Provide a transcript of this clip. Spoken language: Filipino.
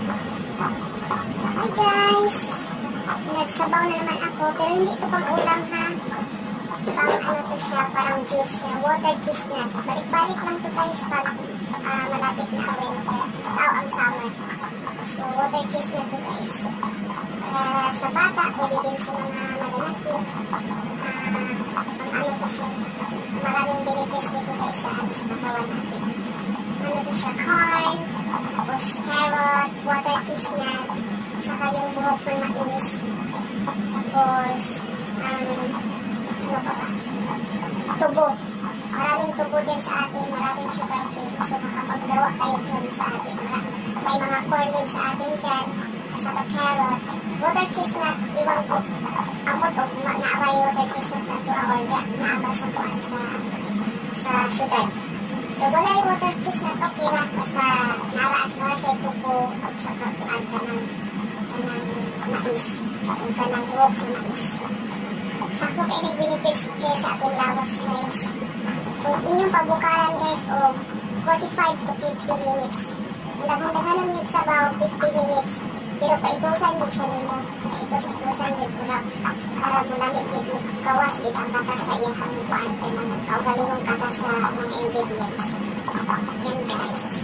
Hi guys! Nagsabaw na naman ako, pero hindi ito pang ulam ha. Pang ano to siya, parang juice siya. Water chestnut. Balik-balik lang to guys pag malapit na ang winter. Ang summer. So, water chestnut to guys. Para sa bata, pwede din sa mga malalaki. Ang ano to siya. Maraming benefits dito guys sa katawan natin. Ano to siya, corn, tapos carrot, water chestnut, saka yung buhok ng mais, tapos ano pa ba? Tubo. Maraming tubo din sa atin, maraming sugar cane, so makapaggawa kayo dyan sa atin. May mga corn din sa atin dyan, saka carrot, water chestnut, iwan ko. Ako to, naabay water chestnut sa ito, or naabay sa kuwan sa sugar. Pero wala yung water chestnut, okay na. Basta naraas na siya ito po sa kakuan ka ng mais. Kung ka ng buhok sa mais. Sakto kayo nag-benefits kayo sa atong lawas guys. Kung inyong pabukaran guys, 45 to 50 minutes. Kung daghan-daghanon yung sabaw, 50 minutes. Pero paitusan mo siya nimo. Paitusan mo lang. Para mo lamig dito. Kawas din ang katas sa iyang kuan. Kaya kaugalingong katas sa mga ingredients. Yan guys.